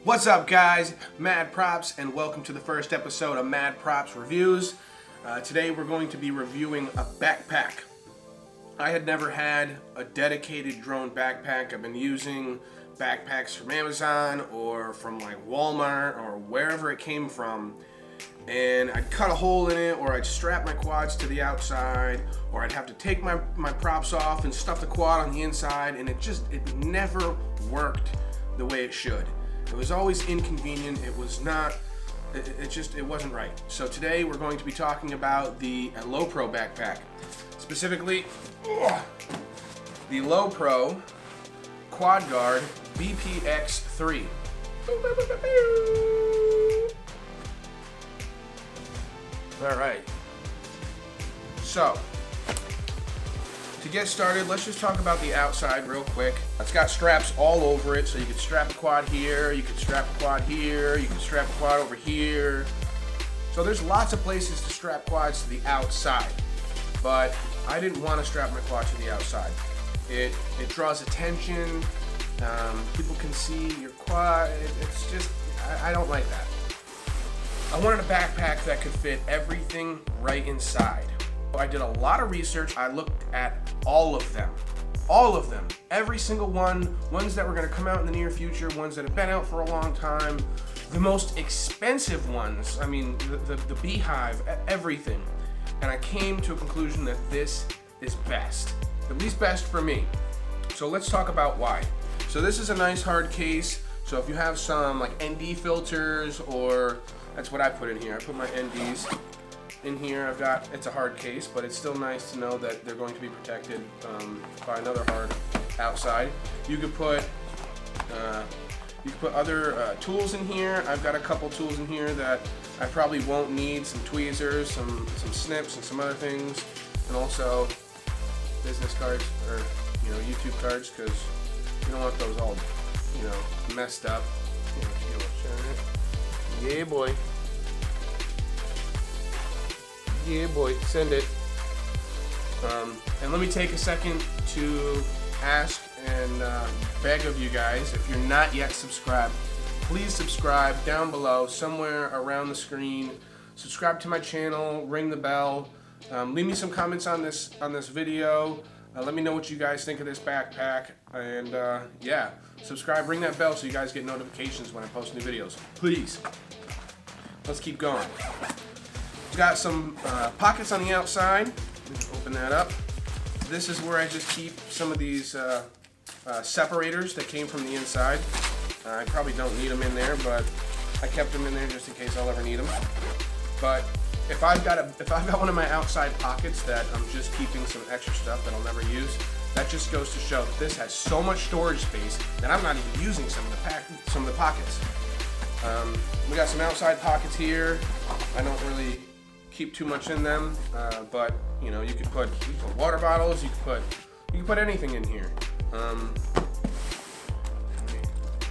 What's up, guys? Mad Props, and welcome to the first episode of Mad Props Reviews. Today we're going to be reviewing a backpack. I had never had a dedicated drone backpack. I've been using backpacks from Amazon or from like Walmart or wherever it came from, and I'd cut a hole in it, or I'd strap my quads to the outside, or I'd have to take my props off and stuff the quad on the inside, and it never worked the way it should. It was always inconvenient. It was not, it wasn't right. So today we're going to be talking about the LowePro backpack. Specifically, the LowePro Quad Guard BPX3. All right. So, to get started, let's just talk about the outside real quick. It's got straps all over it, so you can strap a quad here, you can strap a quad here, you can strap a quad over here. So there's lots of places to strap quads to the outside, but I didn't want to strap my quad to the outside. It draws attention. People can see your quad. It's just, I don't like that. I wanted a backpack that could fit everything right inside. I did a lot of research. I looked at all of them, every single one, ones that were going to come out in the near future, ones that have been out for a long time, the most expensive ones, I mean, the Beehive, everything. And I came to a conclusion that this is best, at least best for me. So let's talk about why. So this is a nice hard case. So if you have some like ND filters, or that's what I put in here. I put my NDs in here. It's a hard case, but it's still nice to know that they're going to be protected by another hard outside. You could put other tools in here. I've got a couple tools in here that I probably won't need, some tweezers, some snips, and some other things, and also business cards, or YouTube cards, because you don't want those all messed up. Yeah, boy. Yeah, boy, send it. And let me take a second to ask and beg of you guys, if you're not yet subscribed, please subscribe down below, somewhere around the screen. Subscribe to my channel, ring the bell, leave me some comments on this video. Let me know what you guys think of this backpack, and yeah, subscribe, ring that bell so you guys get notifications when I post new videos. Please. Let's keep going. It's got some pockets on the outside. Open that up. This is where I just keep some of these separators that came from the inside. I probably don't need them in there, but I kept them in there just in case I'll ever need them. But if I've got one of my outside pockets that I'm just keeping some extra stuff that I'll never use, that just goes to show that this has so much storage space that I'm not even using some of the pockets. We got some outside pockets here. I don't really keep too much in them, but you could put water bottles. You can put anything in here. Let me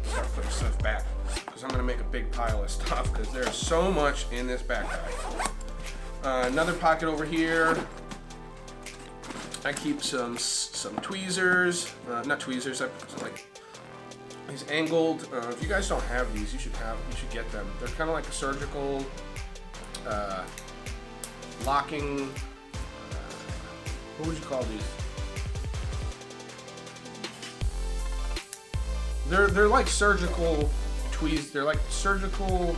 start putting stuff back, because I'm gonna make a big pile of stuff, because there's so much in this backpack. Another pocket over here. I keep some tweezers, not tweezers. I put like these angled. If you guys don't have these, you should get them. They're kind of like a surgical locking. What would you call these? They're like surgical tweezers. They're like surgical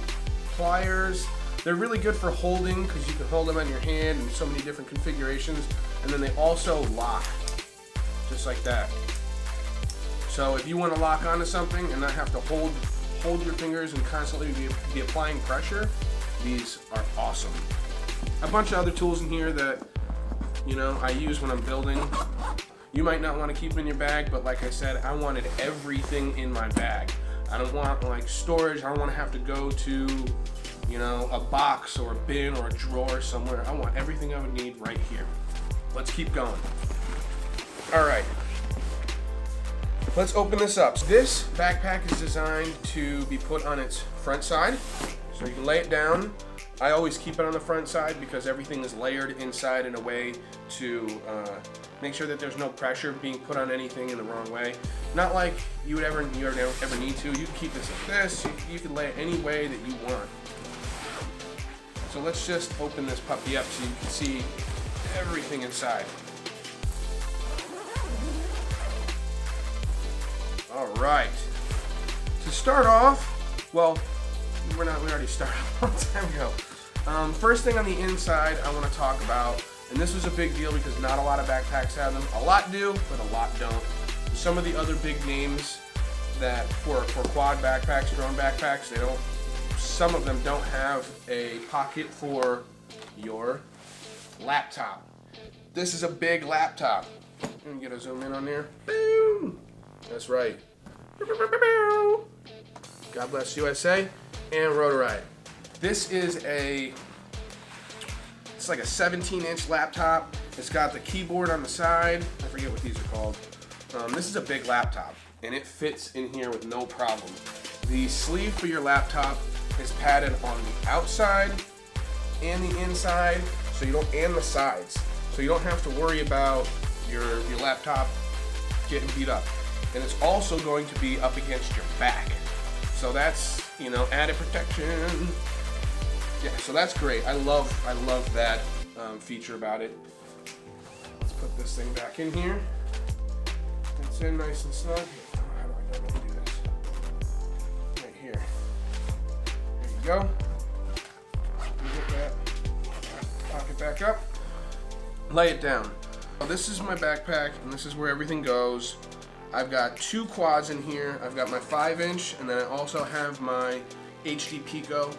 pliers. They're really good for holding, because you can hold them on your hand in so many different configurations, and then they also lock, just like that. So if you want to lock onto something and not have to hold your fingers and constantly be applying pressure, these are awesome. A bunch of other tools in here that I use when I'm building. You might not want to keep them in your bag, but like I said, I wanted everything in my bag. I don't want like storage. I don't want to have to go to a box or a bin or a drawer somewhere. I want everything I would need right here. Let's keep going. All right. Let's open this up. This backpack is designed to be put on its front side. So you can lay it down. I always keep it on the front side because everything is layered inside in a way to Make sure that there's no pressure being put on anything in the wrong way. Not like you would ever need to. You can keep this like this. You can lay it any way that you want. So let's just open this puppy up so you can see everything inside. All right. To start off, well, we already started a long time ago. First thing on the inside I want to talk about, and this was a big deal because not a lot of backpacks have them. A lot do, but a lot don't. Some of the other big names that for quad backpacks, drone backpacks, some of them don't have a pocket for your laptop. This is a big laptop. Let me get a zoom in on there. Boom! That's right. God bless USA and Rotorite. This is it's like a 17-inch laptop. It's got the keyboard on the side. I forget what these are called. This is a big laptop, and it fits in here with no problem. The sleeve for your laptop is padded on the outside and the inside, and the sides, so you don't have to worry about your laptop getting beat up. And it's also going to be up against your back, so that's added protection. Yeah, so that's great. I love that feature about it. Let's put this thing back in here. It's in nice and snug. How do I know how to do this? Right here. There you go. Get that pocket back up. Lay it down. Now, this is my backpack, and this is where everything goes. I've got 2 quads in here. I've got my 5-inch, and then I also have my HD Pico,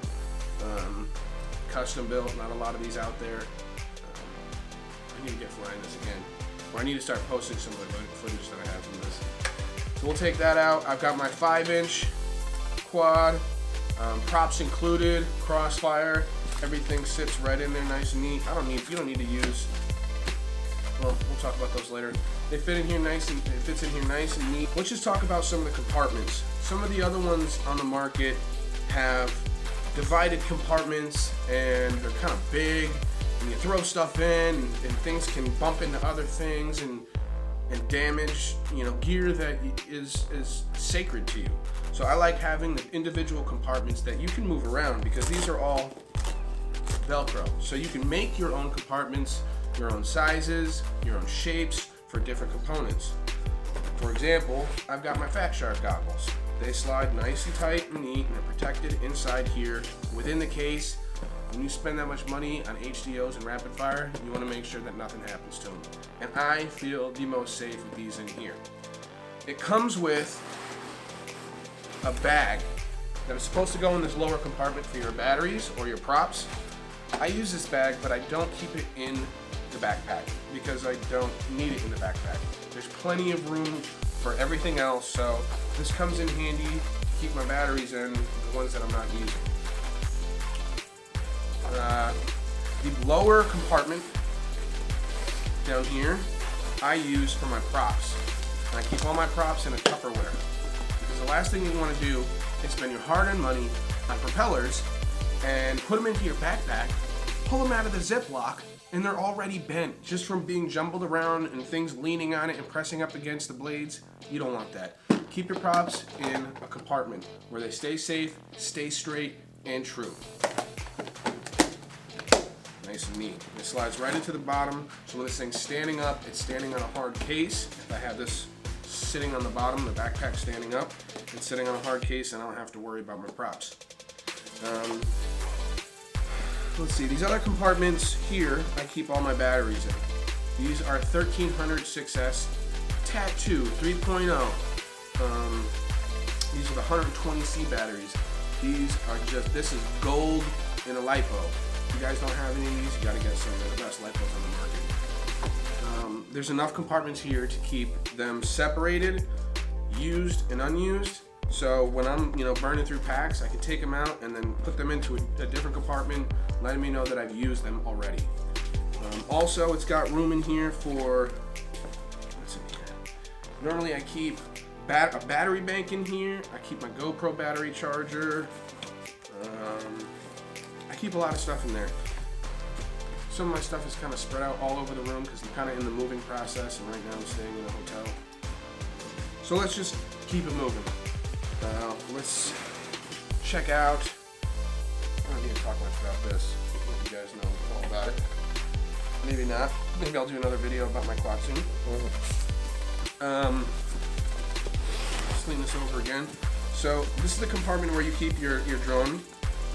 custom built. Not a lot of these out there. I need to get flying this again, or I need to start posting some of the footage that I have from this. So we'll take that out. I've got my 5-inch quad, props included, crossfire. Everything sits right in there, nice and neat. You don't need to use. Well, we'll talk about those later. They fit in here nice and it fits in here nice and neat. Let's just talk about some of the compartments. Some of the other ones on the market have divided compartments, and they're kind of big, and you throw stuff in, and things can bump into other things and damage gear that is sacred to you. So I like having the individual compartments that you can move around, because these are all Velcro. So you can make your own compartments, your own sizes, your own shapes for different components. For example, I've got my Fat Shark goggles. They slide nice and tight and neat, and they're protected inside here within the case. When you spend that much money on HDOs and rapid fire, you want to make sure that nothing happens to them. And I feel the most safe with these in here. It comes with a bag that is supposed to go in this lower compartment for your batteries or your props. I use this bag, but I don't keep it in the backpack because I don't need it in the backpack. There's plenty of room for everything else, so this comes in handy to keep my batteries in, the ones that I'm not using. The lower compartment down here I use for my props. And I keep all my props in a Tupperware, because the last thing you want to do is spend your hard-earned money on propellers and put them into your backpack, pull them out of the Ziploc, and they're already bent just from being jumbled around and things leaning on it and pressing up against the blades. You don't want that. Keep your props in a compartment where they stay safe, stay straight, and true. Nice and neat. It slides right into the bottom, so when this thing's standing up, it's standing on a hard case. If I have this sitting on the bottom, the backpack standing up, it's sitting on a hard case, and I don't have to worry about my props. Let's see, these other compartments here, I keep all my batteries in. These are 1300 6S Tattoo 3.0. These are the 120C batteries. This is gold in a LiPo. If you guys don't have any of these, you gotta get some of the best LiPos on the market. There's enough compartments here to keep them separated, used and unused. So when I'm, burning through packs, I can take them out and then put them into a different compartment, letting me know that I've used them already. Also, it's got room in here for, what's in here? Normally I keep a battery bank in here. I keep my GoPro battery charger. I keep a lot of stuff in there. some of my stuff is kind of spread out all over the room because I'm kind of in the moving process, and right now I'm staying in a hotel. So let's just keep it moving. Let's check out. I don't need to talk much about this. You guys know all about it. Maybe not. Maybe I'll do another video about my quad soon. Let's lean this over again. So this is the compartment where you keep your drone.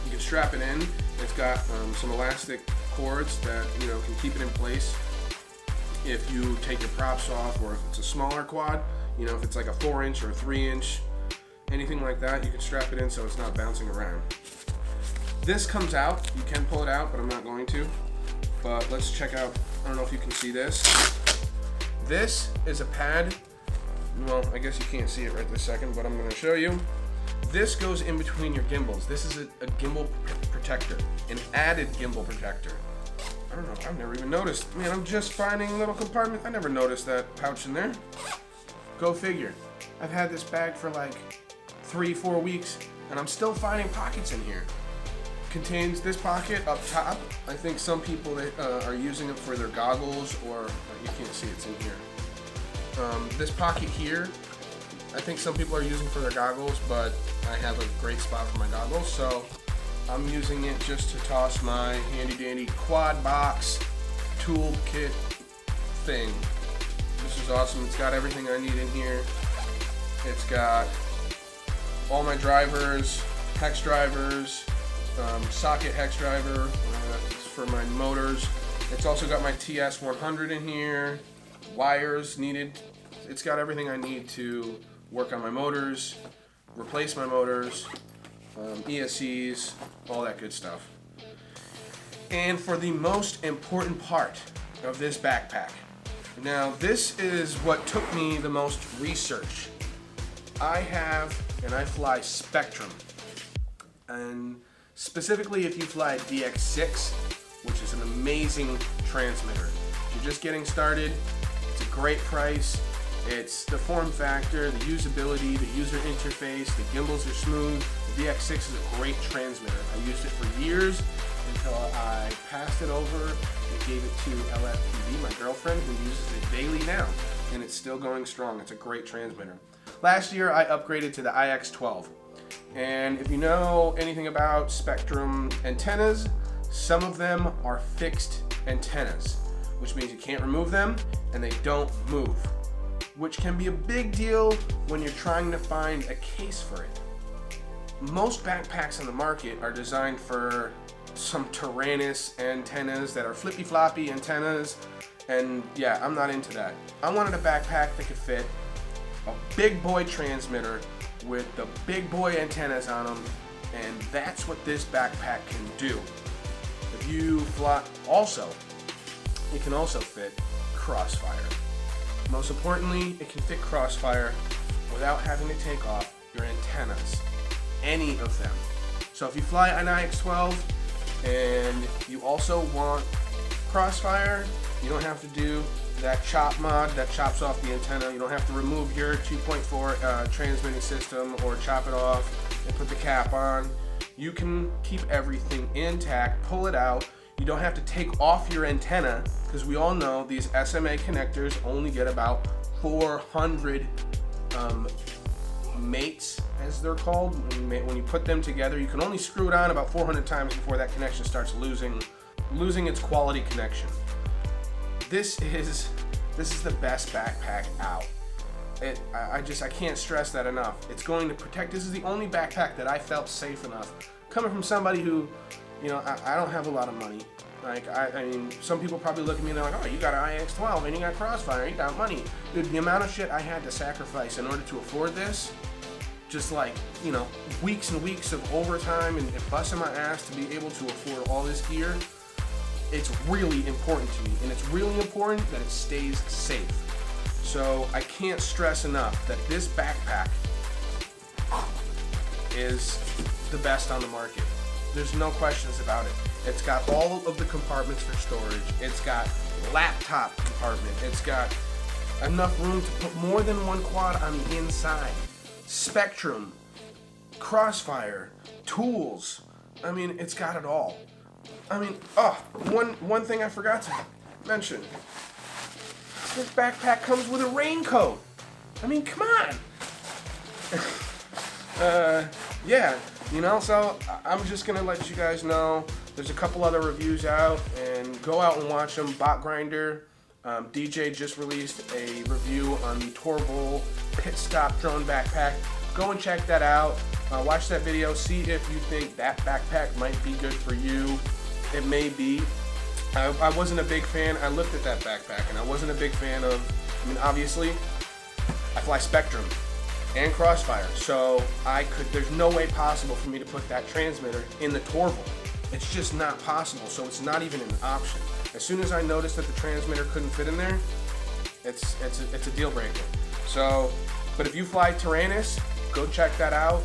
You can strap it in. It's got some elastic cords that can keep it in place if you take your props off, or if it's a smaller quad. If it's like a 4-inch or a 3-inch, anything like that, you can strap it in so it's not bouncing around. This comes out. You can pull it out, but I'm not going to. But let's check out. I don't know if you can see this. This is a pad. Well, I guess you can't see it right this second, but I'm going to show you. This goes in between your gimbals. This is a gimbal protector, an added gimbal protector. I don't know. I've never even noticed. Man, I'm just finding a little compartment. I never noticed that pouch in there. Go figure. I've had this bag for like 3-4 weeks, and I'm still finding pockets in here. Contains this pocket up top. I think some people are using it for their goggles, or you can't see it's in here. This pocket here, I think some people are using for their goggles, but I have a great spot for my goggles, so I'm using it just to toss my handy dandy quad box tool kit thing. This is awesome. It's got everything I need in here. It's got all my drivers, hex drivers, socket hex driver for my motors. It's also got my TS100 in here, wires needed. It's got everything I need to work on my motors, replace my motors, ESCs, all that good stuff. And for the most important part of this backpack. Now, this is what took me the most research. I fly Spektrum. And specifically if you fly DX6, which is an amazing transmitter. If you're just getting started, it's a great price. It's the form factor, the usability, the user interface, the gimbals are smooth. The DX6 is a great transmitter. I used it for years until I passed it over and gave it to LFPV, my girlfriend, who uses it daily now, and it's still going strong. It's a great transmitter. Last year I upgraded to the IX12, and if you know anything about Spektrum antennas, some of them are fixed antennas, which means you can't remove them and they don't move, which can be a big deal when you're trying to find a case for it. Most backpacks on the market are designed for some Tyrannus antennas that are flippy floppy antennas, and yeah, I'm not into that. I wanted a backpack that could fit a big boy transmitter with the big boy antennas on them, and that's what this backpack can do. If you fly, also, it can also fit crossfire. Most importantly, it can fit crossfire without having to take off your antennas, any of them. So if you fly an IX12 and you also want crossfire, you don't have to do that chop mod that chops off the antenna. You don't have to remove your 2.4 transmitting system or chop it off and put the cap on. You can keep everything intact, pull it out. You don't have to take off your antenna, because we all know these SMA connectors only get about 400 mates, as they're called. When you put them together, you can only screw it on about 400 times before that connection starts losing its quality connection. This is the best backpack out. I can't stress that enough. It's going to protect. This is the only backpack that I felt safe enough. Coming from somebody who, I don't have a lot of money. Like, I mean, some people probably look at me and they're like, oh, you got an IX12 and you got crossfire, you got money. Dude, the amount of shit I had to sacrifice in order to afford this, just like, weeks and weeks of overtime and busting my ass to be able to afford all this gear, it's really important to me. And it's really important that it stays safe. So I can't stress enough that this backpack is the best on the market. There's no questions about it. It's got all of the compartments for storage. It's got laptop compartment. It's got enough room to put more than one quad on the inside. Spektrum, crossfire, tools. I mean, it's got it all. I mean, one thing I forgot to mention. This backpack comes with a raincoat. I mean, come on. Yeah, you know, so I'm just gonna let you guys know there's a couple other reviews out, and go out and watch them. Bot Grinder, DJ just released a review on the Torval Pit Stop Drone Backpack. Go and check that out. Watch that video, see if you think that backpack might be good for you. It may be. I wasn't a big fan. I looked at that backpack and I wasn't a big fan of, I mean, obviously, I fly Spektrum and Crossfire, so there's no way possible for me to put that transmitter in the Torval. It's just not possible, so it's not even an option. As soon as I noticed that the transmitter couldn't fit in there, it's a deal breaker. So, but if you fly Tyrannus, go check that out.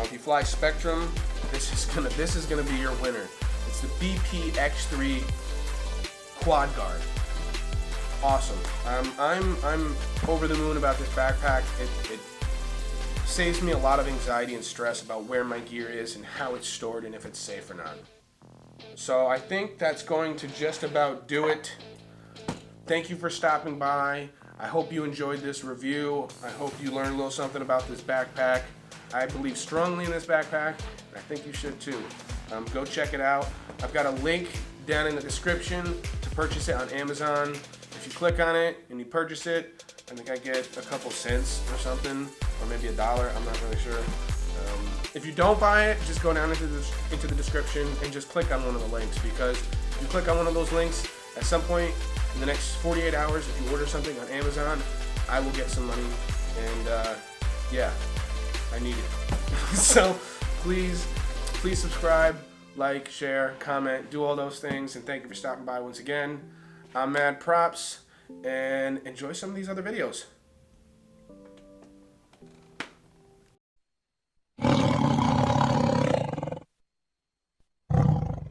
If you fly Spektrum, this is gonna be your winner. It's the BPX3 Quad Guard. Awesome. I'm over the moon about this backpack. It saves me a lot of anxiety and stress about where my gear is and how it's stored and if it's safe or not. So I think that's going to just about do it. Thank you for stopping by. I hope you enjoyed this review. I hope you learned a little something about this backpack. I believe strongly in this backpack, and I think you should too. Go check it out. I've got a link down in the description to purchase it on Amazon. If you click on it and you purchase it, I think I get a couple cents or something, or maybe $1. I'm not really sure. If you don't buy it, just go down into the description and just click on one of the links, because if you click on one of those links, at some point in the next 48 hours, if you order something on Amazon, I will get some money, and yeah, I need it. So please subscribe, like, share, comment, do all those things, and thank you for stopping by once again. I'm Mad Props, and enjoy some of these other videos.